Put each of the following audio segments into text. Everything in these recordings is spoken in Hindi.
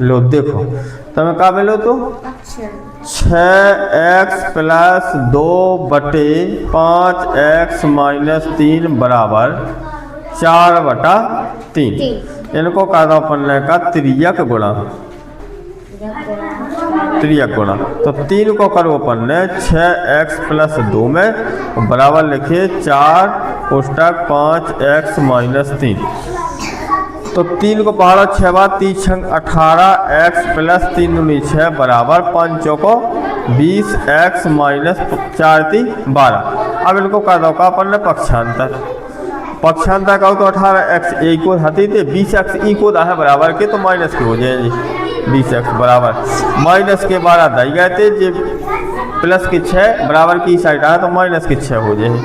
लो देखो तुम्हें का मिलो तो 6x प्लस 2 बटे 5x माइनस 3 बराबर 4/3। इनको का दो पन्ने का त्रियक गुणा, त्रियक गुणा। तो 3 को करो पन्ने 6x प्लस 2 में बराबर लिखिए 4 कोष्टक 5x माइनस 3। तो 3 को पहाड़ो 6 बार 3 छंग 18x प्लस 3 दूनी 6 बराबर 5 चौको 20x माइनस 4 3 12। अब इनको कर दो का अपन ने पक्षांतर, पक्षांतर कहो तो 18x ए को हती थे 20x ई को दाहे बराबर के तो माइनस के हो जाएंगे 20x बराबर माइनस के 12 दाई गए थे जे प्लस के 6 बराबर की साइड आया तो माइनस के 6 हो जाए।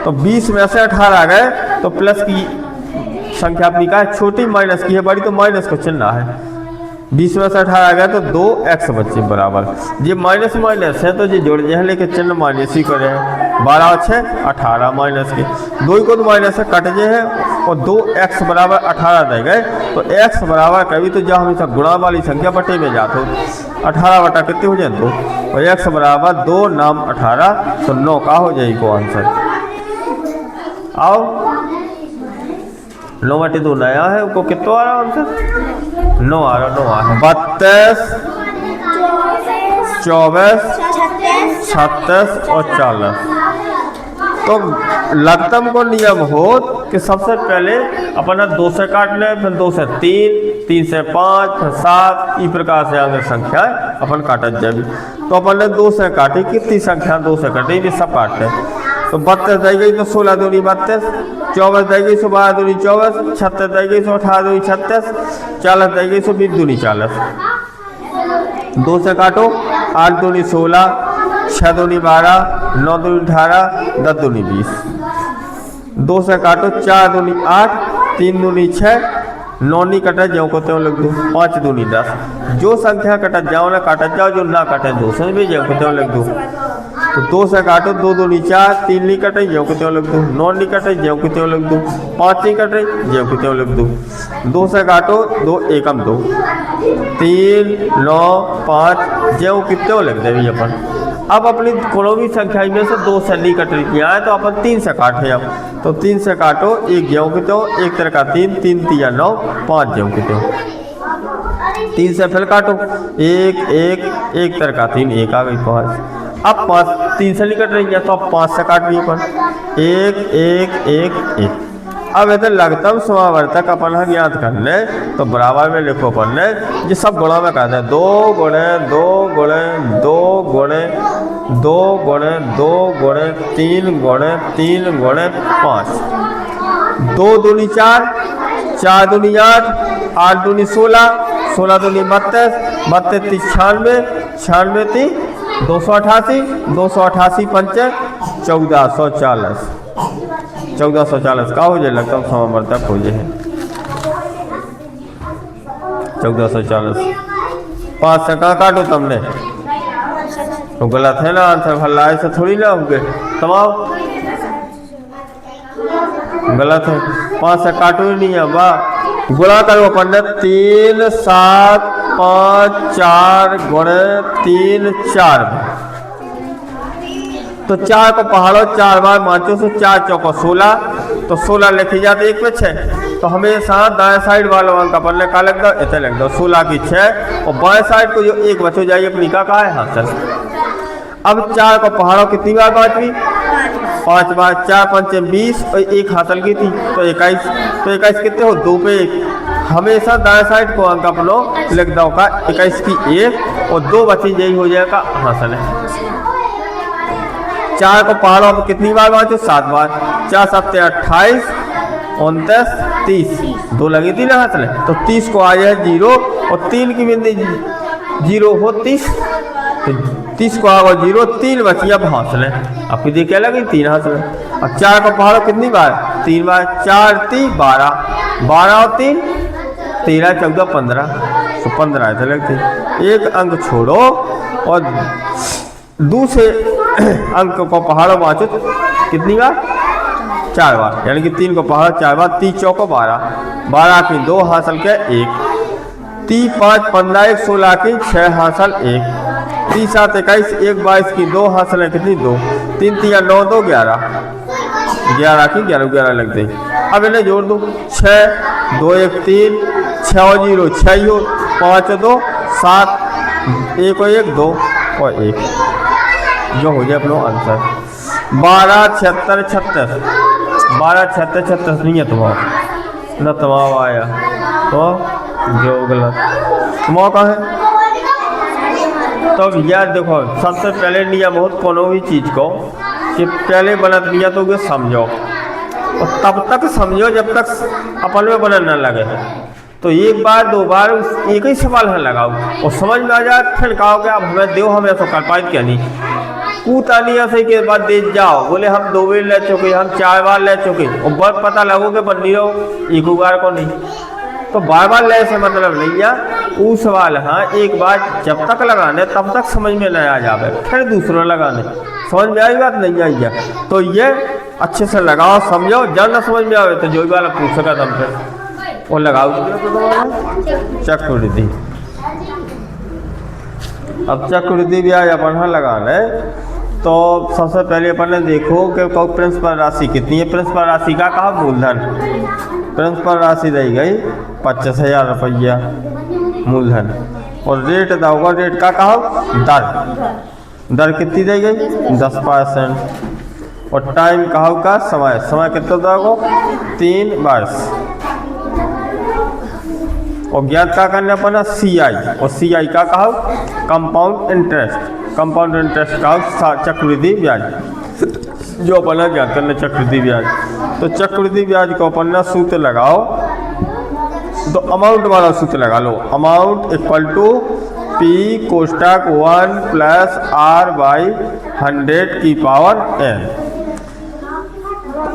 तो 20 में से 18 आ गए तो प्लस की संख्या अपनी का है, छोटी माइनस की है, बड़ी तो माइनस को चिन्ह है। 20 में से 18 आ गया तो 2x बच्चे बराबर ये माइनस माइनस है तो ये जोड़ जाए लेकिन चिन्ह माइनस ही करे हैं। 12 और 6 18 माइनस के 2 को तो माइनस से कट जे है और 2x बराबर 18 दे गए तो x बराबर कभी तो जहाँ हमेशा गुणा वाली संख्या बटे में जाते हो 18 बटा कितने हो जाए 2 और x बराबर 2 नाम 18 तो 9 का हो जाए को आंसर। आओ 9 बटे 2 नया है उनको कितना आ रहा आंसर 9 आ रहा 32 24 36 और 40। तो लघुत्तम को नियम हो कि सबसे पहले अपना 2 से काट ले फिर 2 से 3 3 से 5 फिर 7 इस प्रकार से आगे संख्या अपन काटत जाए। तो अपन ने 2 से काटी कितनी संख्या 2 से कटी ये सब काटते तो 32 दे गई तो 16 दूनी 32, 24 दे गई 12 दूनी 24, 36 दे गई 18 दूनी 36, 40 दे गई 20 दूनी 40। 2 से काटो 8 दूनी 16, 6 दूनी 12, 9 दूनी 18, 10 दूनी 20। 2 से काटो 4 दूनी 8, 3 दूनी 6, 9 नहीं कटे जाओ को त्यों लिख दो 5 दूनी 10। जो संख्या कटत जाओ ना काटत जाओ जो ना कटे 2 से भी जाओ को त्यों लिख दो। तो 2 से काटो 2 दूनी 4, 3 नहीं कटे ज्यों को त्यों लिख दो, 9 नहीं कटे ज्यों को त्यों लिख दो, 5 नहीं कटे ज्यों को त्यों लिख दो। 2 से काटो 2 एकम 2, 3 9 5 ज्यों कितने लिख दे अपन। अब अपनी कोनो भी संख्या में से 2 से नहीं कट रही है तो अपन 3 से काटे अब तो 3 से काटो 1 ज्यों के त्यों 1 तरह का 3 3 3 9 5 ज्यों के त्यों। 3 से फिर काटो 1 1 1 तरह का 3 1 आ गई 5। अब 5 3 से नहीं कट रही है तो अब 5 से काट रही है अपन 1 1 1 1। अब इधर लघुत्तम समावर्तक अपन हम याद करने तो बराबर में लिखो अपन ने ये सब गुणा में कहते हैं 2 गुणे 2 गुणे 2 गुणे 2 गुणे 2 गुणे 3 गुणे 3 गुणे 5। 2 दूनी 4, 4 दूनी 8, 8 दूनी 16, 16 दूनी 32, 32 30 96, 96 30 288, 288 पंचे 1440, 1440 का हो जाए लघुत्तम समावर्तक हो जाए 1440। 5 से कहाँ काटो तुमने तो गलत है ना आंसर भला ऐसे थोड़ी ना होंगे तमाम गलत है। 5 से काटो ही नहीं है वाह गुणा करो अपन 3 7 5 4 गुणे 3 4 तो 4 को पहाड़ो 4 बार माचो से 4 चौको 16 तो 16 लिखी जाती 1 पे 6 तो हमेशा दाएं साइड वालों अंक अपन ने का लिख दो इतने लिख दो 16 की 6 और बाएं साइड को जो 1 बचो जाइए अपनी का है हासिल। अब 4 को पहाड़ो कितनी बार बाँचवी 5 बार 4 5 20 और 1 हासिल की थी तो 21 तो 21 कितने हो 2 पे 1 हमेशा दाएं साइड को अंक अपनो लिख दो का 21 की 1 और 2 बची यही हो जाएगा हासिल है। 4 को पहाड़ों पर कितनी बार बाँचो 7 बार 4 7 28 29 30 2 लगी थी ना हासिल है तो 30 को आ जाए 0 और 3 की बिंदी 0 हो 30 तो 30 को आ गया 0 3 बची अब हासिल है आपकी देखिए लगी 3 हासिल है। और 4 को पहाड़ो कितनी बार 3 बार 4 3 12 12 और 3 13 14 15 तो 15 ऐसे लगते। एक अंक छोड़ो और दूसरे अंक को पहाड़ों बाँचो कितनी बार 4 बार यानी कि 3 को पहाड़ो 4 बार 30 चौको 12 12 की 2 हासिल के 1 3 5 15 1 16 की 6 हासिल 1, 3 7 21 1 22 की 2 हासिल कितनी 2, 3 3 9 2 11, 11 की 11 11 लगते। अब इन्हें जोड़ दो 6 2 1 3 6 और 0 6 हो, 5 2 7 1 और 1 2 और 1, जो हो जाए अपना आंसर 12 76 36, 12 76 36 नहीं है तुम्हारा ना, तुम्हारा आया तो जो गलत तुम्हारा कहाँ है। तो यार देखो सबसे पहले नियम हो कोनो भी चीज़ को कि पहले बनत नियम तो समझो और तब तक समझो जब तक अपन में बनने न लगे। तो एक बार दो बार एक ही सवाल है लगाओ और समझ में आ जाए, फिर कहोगे अब हमें दो हमें तो कर पाए क्या नहीं, कूता नहीं ऐसे के बाद दे जाओ बोले हम 2 बार ले चुके, हम 4 बार ले चुके और बहुत पता लगो कि बन नहीं रहो एक बार को नहीं। तो बार बार ले से मतलब नहीं है वो सवाल। हाँ एक बार जब तक लगाने तब तक समझ में नहीं आ जाए, फिर दूसरा लगाने समझ में आई बात नहीं आई है। तो ये अच्छे से लगाओ समझो, जब ना समझ में आवे तो जो वाला पूछ सका तुमसे वो लगाओ चक्रवृद्धि। अब चक्रवृद्धि ब्याज अपन लगाना है तो सबसे पहले अपन ने देखो कि प्रिंसिपल राशि कितनी है। प्रिंसिपल राशि का कहा मूलधन, प्रिंसिपल राशि रही गई 25,000 रुपया मूलधन और रेट होगा, रेट का कहा दर, दर कितनी दी गई 10% और टाइम कहा का समय, समय कितना दोगे 3 वर्ष और ज्ञात का करना पड़ा CI और CI का कहा कंपाउंड इंटरेस्ट, कंपाउंड इंटरेस्ट का चक्रवृद्धि ब्याज जो अपना ज्ञात करना चक्रवृद्धि ब्याज। तो चक्रवृद्धि ब्याज को अपना सूत्र लगाओ तो अमाउंट वाला सूत्र लगा लो, अमाउंट इक्वल टू P कोष्टक 1 प्लस R/100 की पावर n।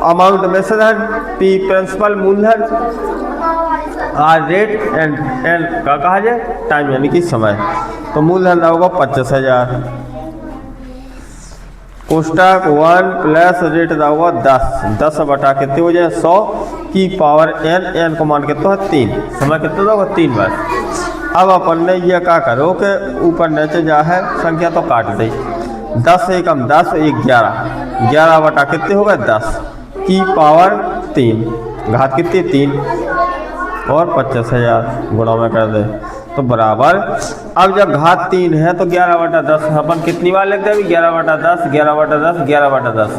अमाउंट में से P प्रिंसिपल मूलधन, R रेट एंड n का कहा जाए टाइम यानी कि समय। तो मूलधन होगा 25,000, कोष्टक 1 प्लस रेट होगा 10 बटा कितने हो जाए 100 की पावर n, n को मान कितना है 3, समय कितना होगा 3 बार। अब अपन ने यह क्या करो कि ऊपर नीचे जा है संख्या तो काट दे, 10 एकम 10 1 11, 11 बटा कितने होगा 10 की पावर 3, घात कितनी 3 और 25,000 गुणा में कर दे तो बराबर। अब जब घात 3 है तो 11 बटा 10 अपन कितनी बार लिखते हैं 11 बटा 10 11 बटा 10 11 बटा 10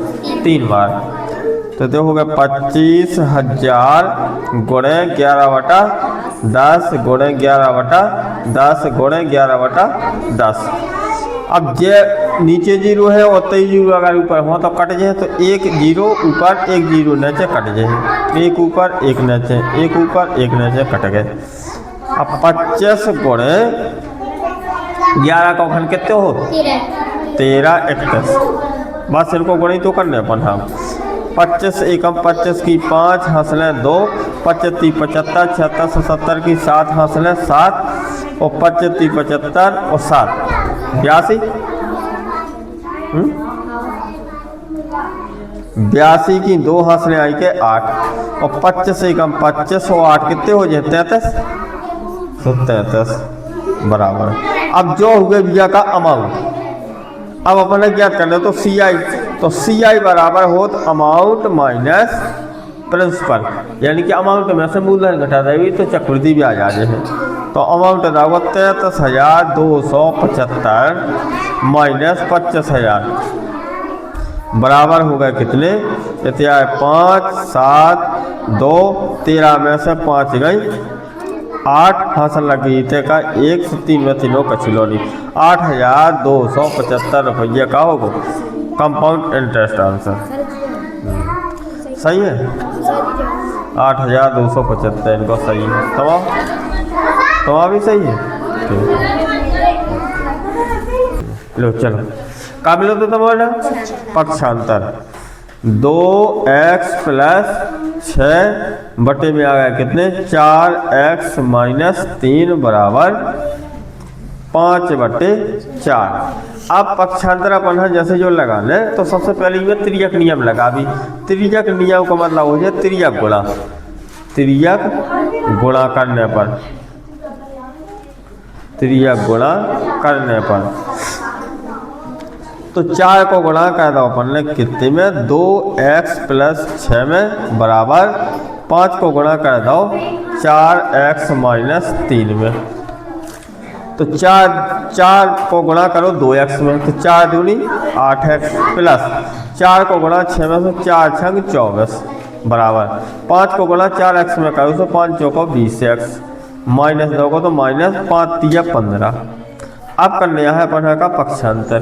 3 बार। तो देखोगे 25,000 गुणे 11 बटा 10 गुणे 11 बटा 10 गुणे 11 बटा 10। अब जे नीचे 0 है और 0 अगर ऊपर हो तो कट जाए, तो 1 0 ऊपर 1 0 नीचे कट जाए, 1 ऊपर 1 नीचे 1 ऊपर 1 नीचे कट गए। अब 25 गुणे 11 का खन कितने हो 13 31, बस इनको गुणी तो करने अपन हम 25 एकम 25 की 5 हासिलें 2, 25 75 76 77 की 7 हासिलें 7 और 25 75 और 7 82 82 की 2 हासिलें आई के 8 और 25 एकम 25 और 8 कितने हो जाए 33, तो 33 बराबर। अब जो हुए भैया का अमाउंट अब अपने ज्ञात करना तो CI, तो CI बराबर हो तो अमाउंट माइनस प्रिंसिपल, यानी कि अमाउंट में से मूलधन घटा देगी तो चक्रवृद्धि ब्याज आ जाए। तो अमाउंट होगा 33,275 माइनस 25,000 बराबर हो गए कितने, इतना 5 7 2 13 में से 5 गई 8 हासिल लगी थे का 1 से 3 में 3 कछिलोनी 8,275 रुपये का होगा कंपाउंड इंटरेस्ट आंसर। सही है 8,275 इनको सही है, तमाम भी सही है। लो चलो काबिल तो तुम्हारा पक्षांतर 2x प्लस 6 बटे में आ गया कितने 4x माइनस 3 बराबर 5 बटे 4। अब पक्षांतर अपन है जैसे जो लगाने तो सबसे पहले ये त्रियक नियम लगा भी। त्रियक नियम का मतलब हो जाए त्रियक गुणा, त्रियक गुणा करने पर 3 गुणा करने पर, तो 4 को गुणा कर दो अपन ने कितने में 2x प्लस 6 में बराबर 5 को गुणा कर दो 4x माइनस 3 में, तो 4 को गुणा करो 2x में, तो 4 दूनी 8x प्लस 4 को गुणा 6 में, तो 4 छंग 24 बराबर 5 को गुणा 4x में करो तो 5 चौको 20x माइनस 2 को तो माइनस 5 3 15। अब करने है अपन का पक्षांतर।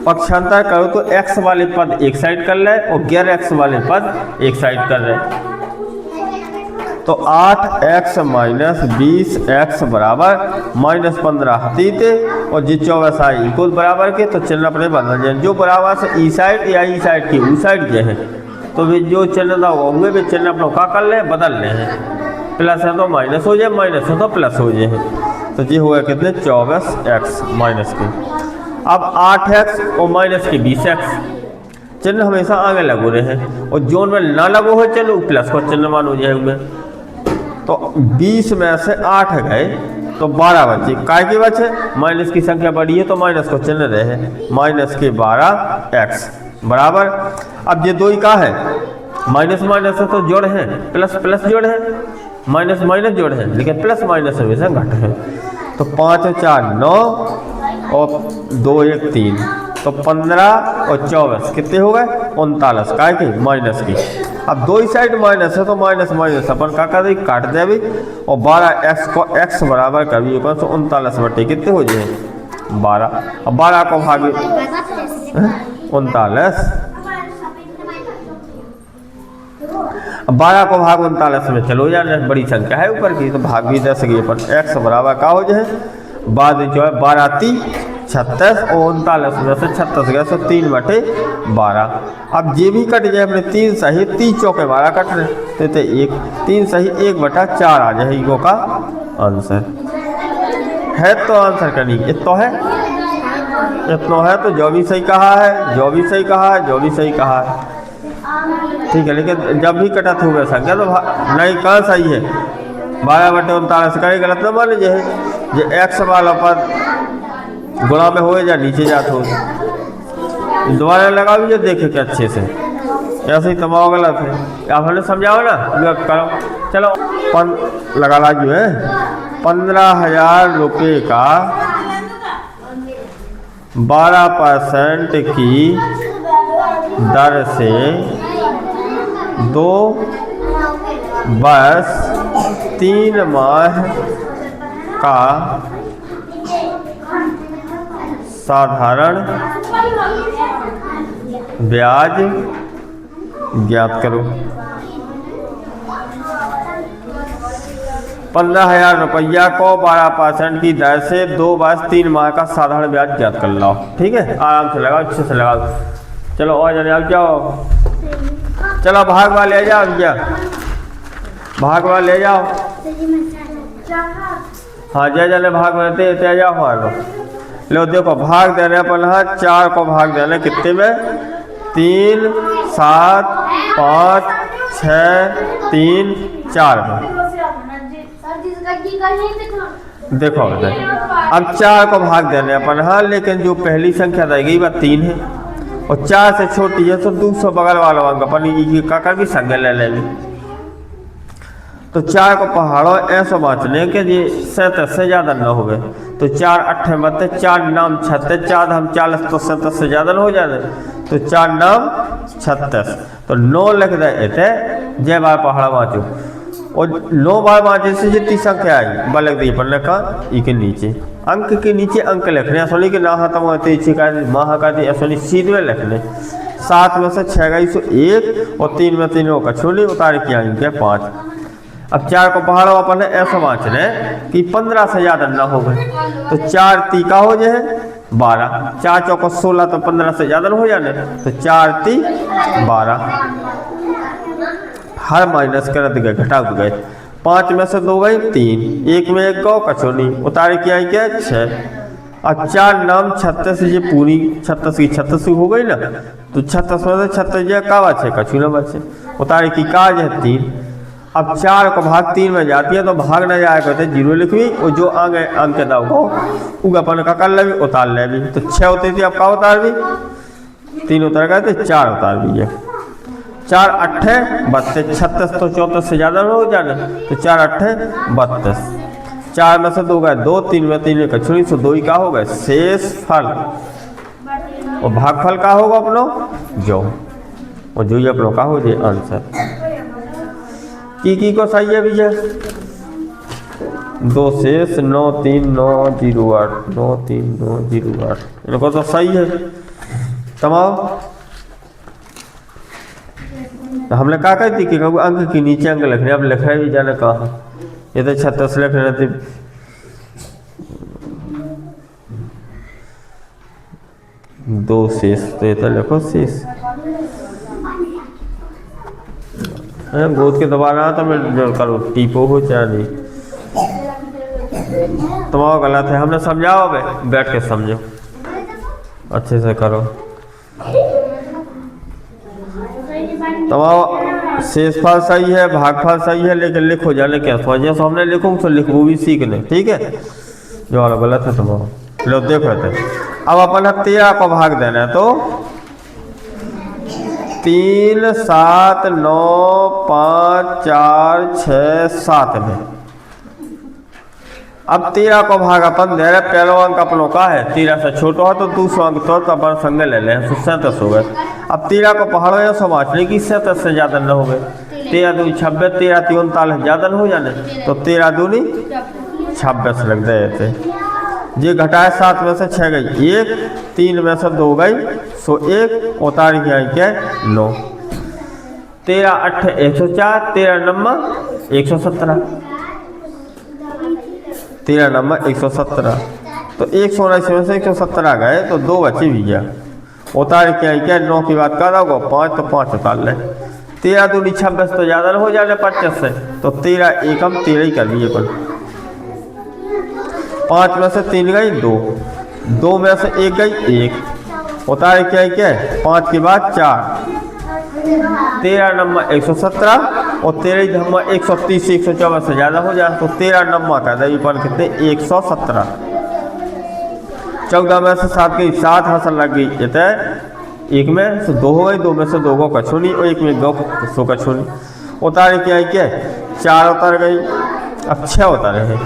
पक्षांतर करो तो x वाले पद एक साइड कर ले और गैर x वाले पद एक साइड कर ले, तो 8x माइनस 20x बराबर माइनस 15 हतीते और जी 24 आई इक्वल बराबर के, तो चिन्ह अपने बदल जाए, जो बराबर से ई साइड या ई साइड की ऊ साइड जो है, तो वे जो चिन्ह था होंगे वे चिन्ह अपना क्या कर ले बदल ले हैं, प्लस है तो माइनस हो जाए, माइनस है तो प्लस हो जाए, तो ये हुआ कितने 24x माइनस के। अब 8x और माइनस के 20x चिन्ह हमेशा आगे लगो रहे हैं, और जोन में ना लगो हो चलो प्लस को चिन्ह मान हो जाए, तो 20 में से 8 गए तो 12 बचे, काय के बचे माइनस की संख्या बढ़ी है तो माइनस को चिन्ह रहे, माइनस के 12x बराबर। अब ये 2 का है माइनस माइनस है तो जोड़ है, प्लस प्लस जोड़ है, माइनस माइनस जोड़ है, लेकिन प्लस माइनस हमेशा घट है, तो 5 और 4 9 और 2 1 3, तो 15 और 24 कितने हो गए 39 काय के माइनस की। अब 2 ही साइड माइनस है तो माइनस माइनस अपन क्या कर दें काट दे भी, और 12x को x बराबर कर भी तो 39 बटे कितने हो जाए 12, अब 12 को भागे 39, 12 को भाग 39 में चलो जाने बड़ी संख्या है ऊपर की, तो भाग भी 10 गई पर x बराबर क्या हो जाए बाद जो है 12 3 36 और 39 में से 36 गया तो 3 बटे 12। अब ये भी कट जाए अपने 3 सही 3 चौके 12 कट रहे तो 1 3 सही 1 बटा 4 आ जाए इको का आंसर है, तो आंसर करनी इतना है, इतना है, तो जो भी सही कहा है जो भी सही कहा है जो भी सही कहा है ठीक है, लेकिन जब भी कटत हो गया संख्या तो नहीं कहाँ सही है 12 बटे 39 का गलत ना मान लीजिए, ये x वाला पद गुणा में हो या नीचे जात हो, दोबारा लगा भी देखे के अच्छे से, ऐसे ही तमाम गलत है, आप हमें समझाओ ना करो। चलो लगा ला जो है 15,000 रुपये का 12% की दर से 2 वर्ष 3 माह का साधारण ब्याज ज्ञात करो। 15,000 रुपया को 12% की दर से 2 वर्ष 3 माह का साधारण ब्याज ज्ञात कर लो, ठीक है, आराम से लगाओ अच्छे से लगाओ। चलो और जाने आप जाओ, चलो भाग वाले ले जाओ भैया, भाग वाले ले जाओ, हाँ जय जाने भाग में ते जाओ मार लो। लो देखो भाग देने अपन 4 को भाग देने कितने में 3 7 5 6 3 4 में, देखो अब 4 को भाग देने अपन लेकिन जो पहली संख्या रह गई वह 3 है और 4 से छोटी है तो 200 बगल वाला अंक अपन का कर भी संज्ञा ले लेंगे, तो 4 को पहाड़ों ऐसा बाँचने के लिए 37 से ज़्यादा न हो गए, तो 4 8 बते 4 नाम 36 4 हम 40 तो 37 से ज़्यादा हो जाते, तो 4 नाम 36, तो 9 लिख दे थे जय बार पहाड़ बाँचो, और 9 बार बाँचे से जितनी संख्या आई बल लिख दी पढ़ने का ई के नीचे अंक के नीचे अंक लिखने सोनी के ना हाथम होते माह का सोनी सीधे लिखने 7 में से 6 गई सो 1 और 3 में 3 का छोड़ी उतार के आएंगे 5। अब 4 को पहाड़ों अपन ऐसा बाँचने कि 15 से ज़्यादा ना हो गए, तो 4 ती का हो जाए 12, 4 चौको 16 तो 15 से ज़्यादा हो जाने, तो 4 ती 12 हर माइनस कर गए घटा गए, 5 में से 2 गई 3, 1 में 1 गौ कचौनी उतार के आई क्या 6। अब 4 नाम 36 ये पूरी 36 की 36 हो गई ना, तो 36 में से 36 ये का बचे कछू ना बचे उतार की काज है 3, अब 4 को भाग 3 में जाती है तो भाग न जाए कहते 0 लिखवी और जो आगे अंक दाव को उ अपन का कर लेवी उतार लेवी। तो 6 होती थी अब का उतार भी 3 उतार गए तो 4 उतार भी 4 अट्ठे 32 36 तो 34 से ज़्यादा हो जाने तो 4 अट्ठे 32 4 में से 2 गए 2 3 में 3 का छोड़ी तो 2 ही का हो गए शेष फल और भागफल का होगा अपनो जो और जो ही अपनों का हो जाए आंसर की को सही है भैया 2 शेष 9 3 9 0 8 9 3 9 0 8 इनको तो सही है तमाम। तो हमने कहा कहती कि अंक के नीचे अंक लिखने अब लिख रहे भी जाने कहाँ ये तो 36 लिख रहे थे 2 शेष तो ये तो लिखो शेष गोद के दोबारा तो मैं जो करो टीपो हो चाहे नहीं तुम्हारा गलत है हमने समझाओ बैठ के समझो अच्छे से करो। तुम्हारा शेषफल सही है भागफल सही है लेकिन लिखो जाने क्या समझे तो हमने लिखूँ तो लिखो भी सीखने ठीक है जो वाला गलत है तुम्हारा लो देख रहे थे। अब अपन 13 को भाग देना है तो 3 7 9 5 4 6 7 में अब 13 को भाग अपन दे रहे पहला अंक अपनों का है 13 से छोटा हो तो दूसरा अंक तो अपन संग ले लें 37 हो गए। अब 13 को पहाड़ो या समाजने की 37 से ज़्यादा न हो गए 13 दूनी 26 13 39 ज़्यादा न हो जाने तो 13 दूनी 26 लग गए थे ये घटाए 7 में से 6 गई 1 3 में से 2 गई सो 1 उतार के आई क्या 9 13 8 104 13 नंबर 117 13 नंबर 117 तो 179 में से 117 गए तो 2 बचे भी गया उतार के आई क्या 9 की बात कर रहा होगा 5 तो 5 उतार ले 13 दूनी 26 तो ज़्यादा हो जाने 25 से तो 13 एकम 13 ही कर लिए अपन 5 में से 3 गई 2 2 में से 1 गई 1 उतार के आई क्या 5 के बाद 4 13 नंबर 117 और 13 नंबर 130 से 124 से ज़्यादा हो जाए तो 13 नंबर का दबीपन कितने 117 14 में से 7 गई 7 हासिल लग गई ये 1 में से 2 हो गई 2 में से 2 को कछुनी और 1 में 2 सो कछुनी उतार के आई क्या 4 उतार गई अब 6 उतारे हैं।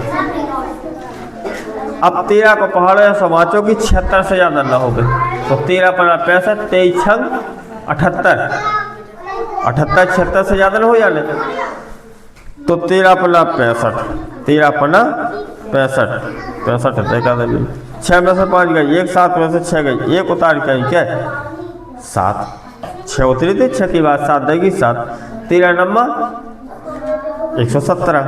अब 13 को पहाड़ों या समाचों की 76 से ज़्यादा न हो गए तो 13 पन्ना 65 23 छंग 78 76 से ज़्यादा न हो जाने तो 13 पन्ना 65 13 पन्ना 65 देखा 6 में से 5 गई 1 7 में से 6 गई 1 उतार के क्या 7 6 उतरी थी 6 की बात 7 देगी 7 13 नंबर 117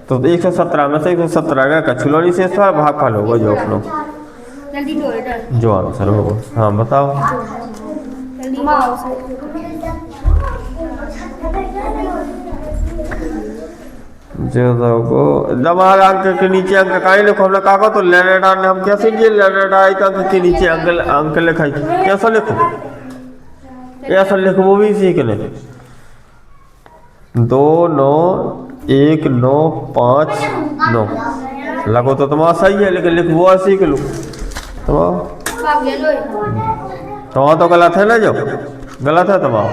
तो 117 में से 117 का कछुलोनी से भागफल होगा जो अपनों जो आंसर होगा। हाँ बताओ जो हमारा अंक के नीचे अंक का ही लिखो हमने कहा तो लेनेडा ने हम कैसे ये लेनेडा अंक के नीचे अंक लिखाई कैसा लिखो ऐसा लिखो वो भी सीखने 2 9 1 9 5 9 लगो तो तुम्हारा सही है लेकिन लिख वो सीख लो तुम्हारा तो गलत है ना जो गलत है तुम्हारा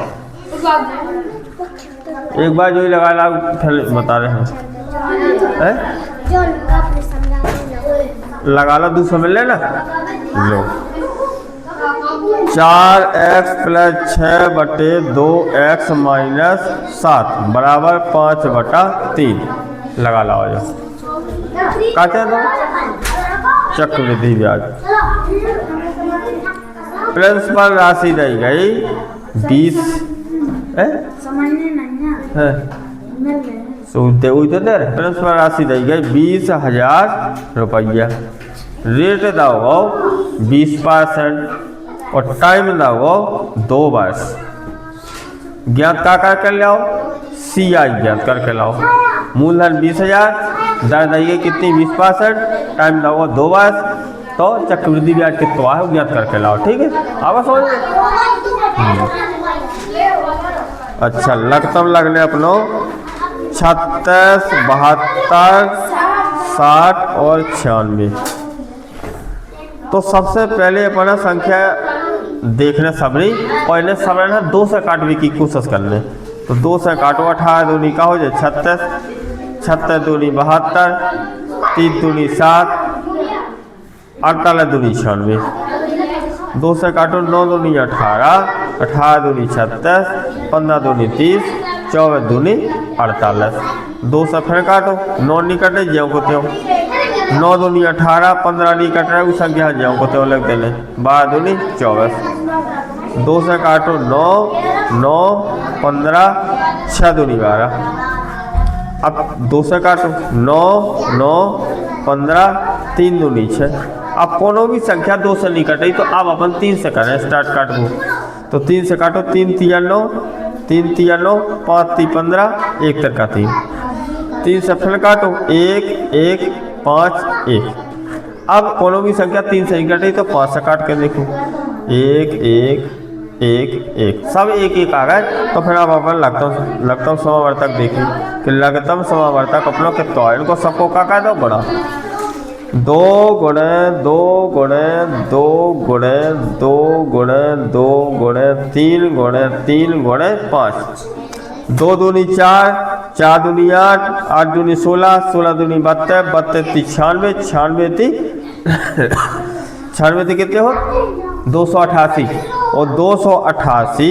एक बार जो ही लगा ला फिर बता रहे हैं लगा लो दूसरा मिल लेना लो 4x + 6 बटे 2x - 7 बराबर 5/3 लगा लाओ जो काटे दो चक्रवृद्धि ब्याज प्रिंसिपल राशि दी गई 20 प्रिंसिपल राशि दी गई 20,000 रुपया रेट दाओ 20% और टाइम दाओ 2 वर्ष ज्ञात का करके लाओ CI ज्ञात करके लाओ मूलधन 20,000 दर दी कितनी 20% टाइम दाओ 2 वर्ष तो चक्रवृद्धि ब्याज कितना है ज्ञात करके लाओ ठीक है। अब समझ अच्छा लघुत्तम लगने अपनो 36, 72, 60 और 96। तो सबसे पहले अपना संख्या देखने सबरी और इन्हें सबरे ना 2 से काटने की कोशिश करने। तो 2 से काटो 18 दूनी का हो जाए 36, 36 दूनी 72, 3 दूनी 7, 48 दूनी 96। 2 से काटो 9 दूनी 18, 18 दूनी 36, 15 दूनी 30, 24 दूनी 48। 2 से फिर काटो 9 नहीं कटे ज्यों को त्यों, 9 दूनी 18, 15 नहीं कट रहा, उस संख्या ज्यों को त्यों लग देने, 12 दूनी 24। 2 से काटो 9, 9, 15, 6 दूनी 12। अब 2 से काटो 9, 9, 15, 3 दूनी 6। अब कोनो भी संख्या 2 से नहीं कटी तो अब अपन 3 से करें स्टार्ट काट को। तो 3 से काटो 3 तिया 9, 3 तिया 9, 5 ती 15, 1 तर का 3। 3 से फिर काटो 1, 1, 5, 1। अब कोनो भी संख्या 3 से नहीं कटी तो 5 से काट के देखो 1, 1, 1, 1, सब 1, 1 आ गए। तो फिर अब अपन लघुत्तम समावर्तक देखिए कि लघुत्तम समावर्तक अपनों के तो इनको सबको का दो बड़ा 2 गुणे 2 गुणे 2 गुणे 2 गुणे 2 गुणे 3 गुणे 3 गुणे 5। 2 दूनी 4, 4 दूनी 8, 8 दूनी 16, 16 दूनी 32, 32 ती 96, 96 ती 96 ती कितने हो 288 और 288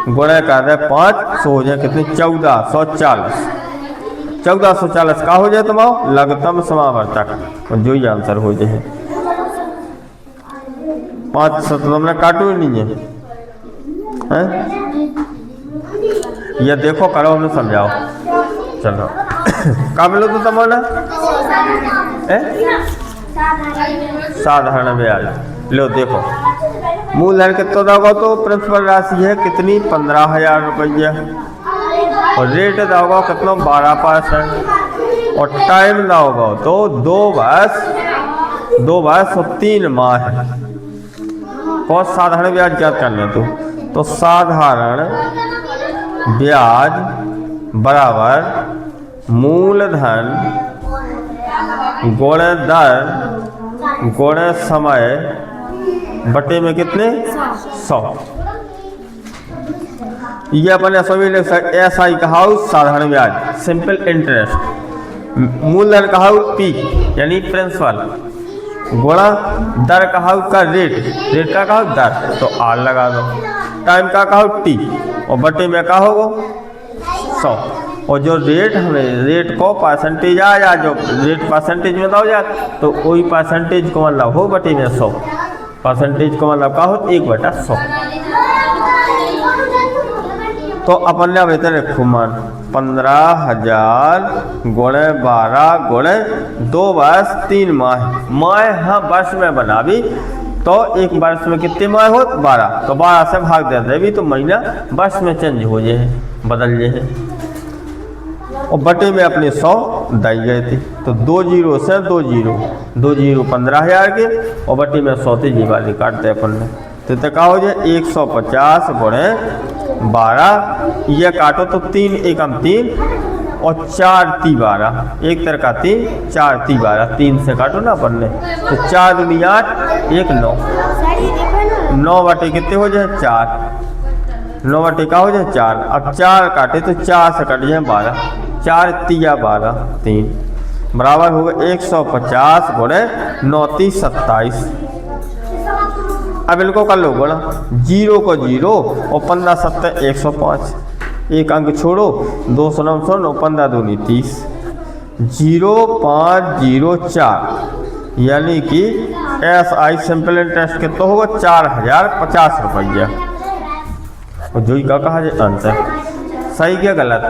गुणे कर दे 5, सो हो जाए कितने 1440। 1440 का हो जाए तुम्हारा लघुत्तम समावर्तक जो ही आंसर हो जाए। 5 से तो तुमने काटो ही नहीं है, ये देखो करो हमें समझाओ चलो का मिलो तो तुम्हारा साधारण ब्याज लो। देखो मूलधन कितना दोगे तो प्रिंसिपल राशि है कितनी 15,000 रुपया और रेट दोगे कितना 12% और टाइम दोगे तो 2 वर्ष और 3 माह है। बहुत साधारण ब्याज याद करना तो साधारण ब्याज बराबर मूलधन गुणे दर गुणे समय बटे में कितने 100। ये अपने सभी लिख सकते SI कहा साधारण ब्याज सिंपल इंटरेस्ट, मूलधन कहा P यानी प्रिंसिपल, गुणा दर कहा का रेट, रेट का कहा दर तो R लगा दो, टाइम का कहा T और बटे में का होगा 100। और जो रेट हमें रेट को परसेंटेज आ या जो रेट परसेंटेज में हो जाए तो वही परसेंटेज को मतलब हो बटे में 100, परसेंटेज को मतलब का हो 1/100। तो अपन ने बेहतर रखो मान 15,000 गुणे 12 गुणे 2 वर्ष 3 माह। माह हाँ वर्ष में बना भी तो एक वर्ष में कितने माह हो 12, तो 12 से भाग दे दे भी तो महीना वर्ष में चेंज हो जाए बदल जाए। और बटे में अपने 100 दाई गए थे तो 2 जीरो से 2 जीरो 15,000 के और बटे में 100 थे जी वाली काटते अपन ने तो क्या हो जाए 150 गुणे 12। ये काटो तो 3 एकम 3 और 4 ती 12, एक तरह का 3 4 ती 12, 3 से काटो ना अपन ने तो 4 दूनी 8 1 9, 9 बटे कितने हो जाए 4, 9 बटे का हो जाए 4। अब 4 काटे तो 4 से कट जाए 12, 4 तिया 12 3 बराबर हो गया 150 गुणे 9 ती 27। अब इनको कर लो बोला 0 को 0 और 15 7 105, एक अंक छोड़ो 2 9 9 15 दूनी 30, 0504 यानी कि SI सिंपल इंटरेस्ट कितना होगा 4,050 रुपया। और जो का कहा जाए आंसर सही क्या गलत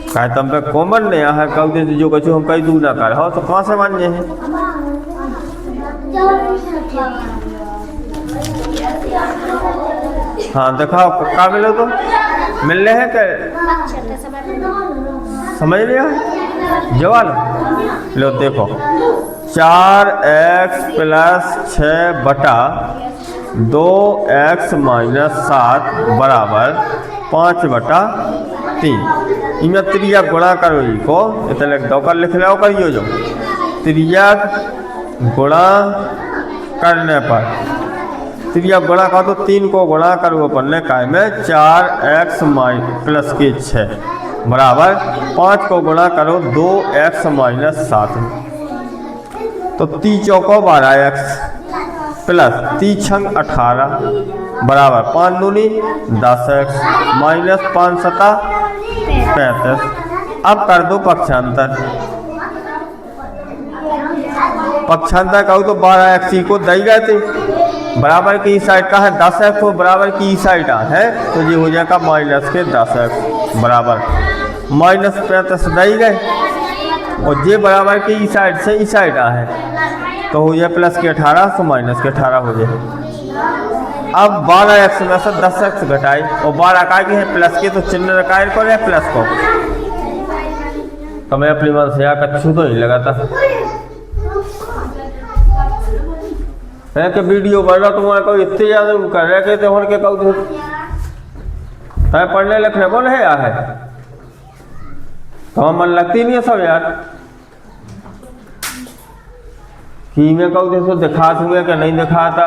कहे तम पे कॉमन नहीं है कहते जो कछु हम कई दूर ना कर हो तो कहाँ से मान जाए हाँ दिखाओ का मिलो तो मिल रहे हैं क्या समझ लिया जवाल लो देखो 4x + 6 बटा 2x - 7 बराबर 5/3। इनमें त्रिया गुणा करो को इतने दो कर लिख लो करियो जो त्रिया गुणा करने पर त्रिया गुणा का तो 3 को गुणा करो अपन ने काय में 4x + के 6 बराबर 5 को गुणा करो 2x - 7 तो 3 चौको 12x प्लस 3 छंग 18 बराबर 5 दूनी 10x माइनस 5 सता 35। अब कर दो पक्षांतर। पक्षांतर कहूँ तो 12x को दई गए थे बराबर की साइड का है 10x को बराबर की साइड है तो ये हो जाएगा माइनस के 10x बराबर माइनस 35 दई गए और ये बराबर की साइड से इस साइड है तो हो जाए प्लस के 18 तो माइनस के 18 हो जाए। अब 12x में से 10x घटाए और 12 का है प्लस के तो चिन्ह रखाए को या प्लस को तो मैं अपनी मन से यहाँ कच्छू तो नहीं लगाता है कि वीडियो बन रहा तुम्हारे को इतने ज़्यादा कर रहे के तो के कहूँ पढ़ने लिखने को नहीं है तो मन लगती नहीं है सब यार कि मैं कहूँ तो दिखा दूंगा कि नहीं दिखाता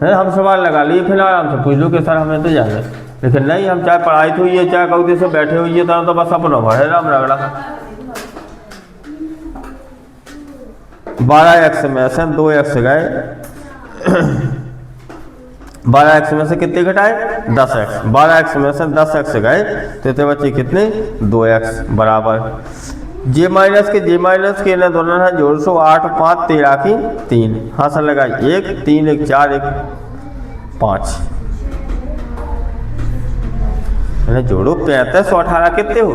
है। हम सवाल लगा लिए फिर आराम से पूछ लो कि सर हमें तो जाने लेकिन नहीं हम चाहे पढ़ाई तो हुई है चाहे कहूँ तो बैठे हुई है तो बस अपना है राम रगड़ा 12x में से 2x गए 12x में से कितने घटाए 10x 12x में से 10x गए तो इतने बच्चे कितने 2x बराबर जे माइनस के ना दोनों है जोड़ सो 8 5 13 की 3 हासिल लगाई 1 3 1 4 1 5 जोड़ो 35 और 18 कितने हो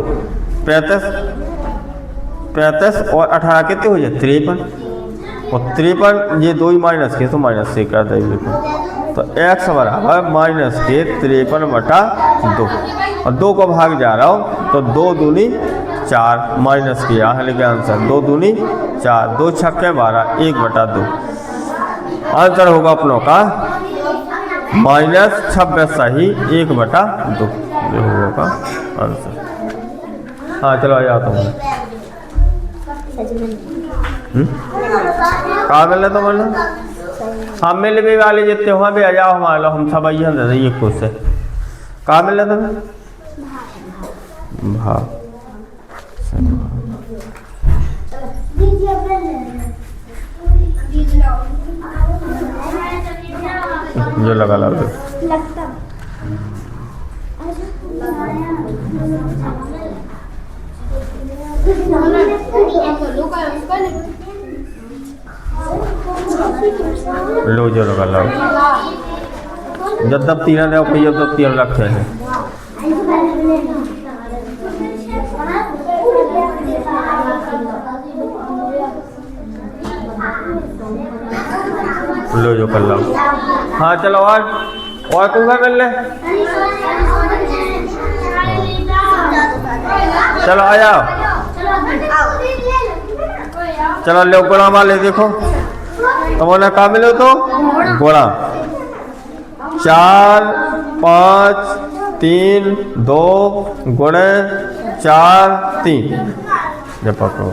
35 और 18 कितने हो जाए 53 और 53 ये दो ही माइनस के तो माइनस से कर देंगे तो x बराबर माइनस के 53/2 और 2 को भाग जा रहा हूँ तो 2 दूनी 4 माइनस किया है लेकिन आंसर 2 दूनी 4 2 छक्के 12 1/2 आंसर होगा अपनों का -26 सही 1/2 ये होगा आंसर। हाँ चलो आ जाता हूँ कहाँ मिलने तो मिलना हाँ मिल भी वाले जितने वहाँ भी आ जाओ हमारे लो हम सब आइए दे ये खुद से कहाँ मिलने तुम्हें भाव जो लगा लो लो जो लगा लो जब तब 3 दे जब तब 3 लाख है लो जो कर लो। हाँ चलो और तू क्या कर ले चलो आ जाओ चलो लो गुणा वाले देखो तुम्हारा कहाँ मिले तो गुणा 4 5 3 2 गुणे 4 3 जब पकड़ो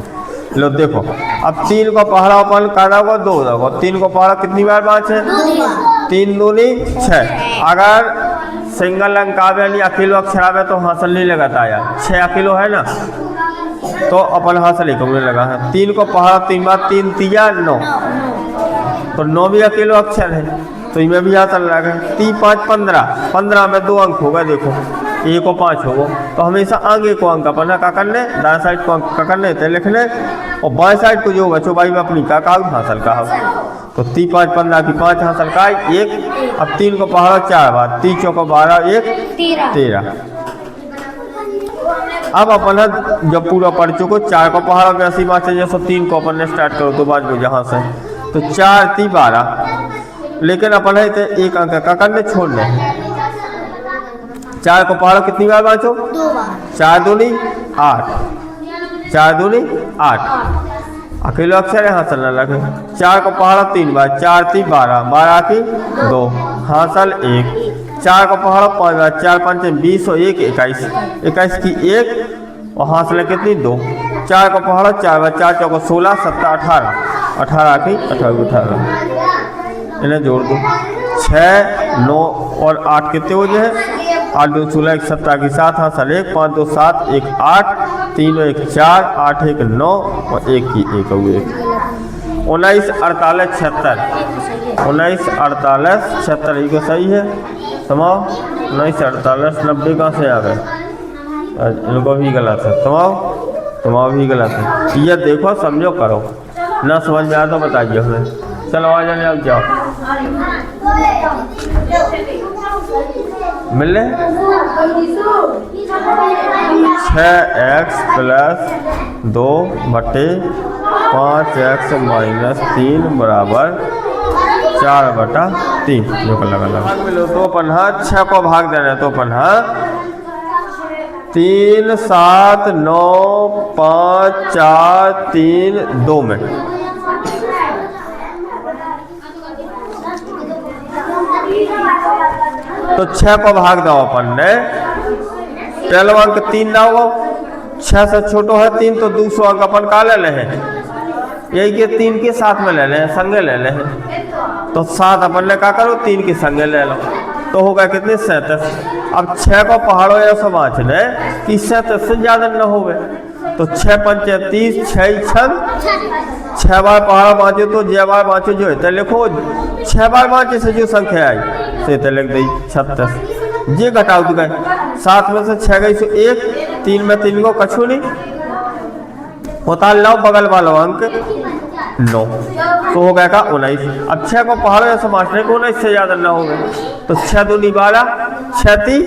लो देखो अब 3 को पहाड़ा अपन काटा होगा 2 होगा 3 को पहाड़ा कितनी बार 5 है 3 दूनी 6 अगर सिंगल अंक आवे यानी अकेलो अक्षर आवे तो हासिल नहीं लगाता यार 6 अकेलो है ना तो अपन हासिल ही कमने लगा है 3 को पहाड़ा 3 बार 3 3 9 तो 9 भी अकेलो अक्षर है तो इनमें भी हासिल लगा 3 5 15 में 2 अंक होगा देखो 1 को 5 होगा तो हमेशा आगे को अंक अपना का करने दाएं साइड को अंक का करने थे लिखने और बाएं साइड को जो होगा चौबाई में अपनी का हासिल का हो तो 3 5 15 की 5 हासिल का 1 अब 3 को पहाड़ा 4 बार 3 चौको 12 1 13 अब अपन जब पूरा पढ़ चुको 4 को पहाड़ा 82 बार से जैसे 3 को अपन ने स्टार्ट करो 2 बार को जहाँ से तो 4 3 12 लेकिन अपन है तो 1 अंक का करने छोड़ने 4 को पहाड़ा कितनी बार बाँचो 4 दूनी 8 4 दूनी 8 अकेले अक्षर यहाँ चलने लगे। 4 को पहाड़ा 3 बार, 4 3 12, 12 की 2, हासिल 1। 4 को पहाड़ा 5 बार, 4 5 20 और 1 21, 21 की 1 और हासिल कितनी 2। 4 को पहाड़ा 4 बार, 4 चौको 16 7 18, 18 की 18 इन्हें जोड़ दो। 6 9 और 8 कितने हो जाए? 8 2 16 1 17 की 7, हासिल 1, 5 2 7 1 8, 3 1 4, 8 1 9 और 1 की 1 हुए। 19 48 76, 19 48 76 ये को सही है। समाओ 19 48 90 कहाँ से आ गए? इनको भी गलत है। समाओ भी गलत है। ये देखो समझो करो, ना समझ में आया तो बताइए हमें। चलो आ जाने, अब जाओ मिले। 6x + 2 बटे 5x - 3 बराबर 4/3। जो कर लगा मिलो तो पन्हा 6 को भाग देना है, तो पन्हा 3 7 9 5 4 3 2 में। तो 6 को भाग दो अपन ने, पहला अंक 3 ना हो, 6 से छोटो है 3 तो दूसरा अंक अपन का ले हैं, यही के 3 के साथ में ले लें, संगे ले लें। तो 7 अपन ने क्या करो 3 के संगे ले लो, तो होगा कितने 37। अब 6 को पहाड़ों या समाज ने कि 37 से ज्यादा न हो गए, तो 6 5 30, 6 बार पहाड़ा बाँचो तो 6 बार बाँचो जो है तो लिखो 6 बार बाँचे से जो संख्या आई से तो लिख दी 36। ये घटाओ तो गए 7 में से 6 गई सो 1, 3 में 3 को कछू नहीं होता, लो बगल वाला अंक 9, तो हो गया का 19। अब 6 को पहाड़ों या समाज ने 19 से ज्यादा न हो गए, तो 6 दूनी 12, 6 3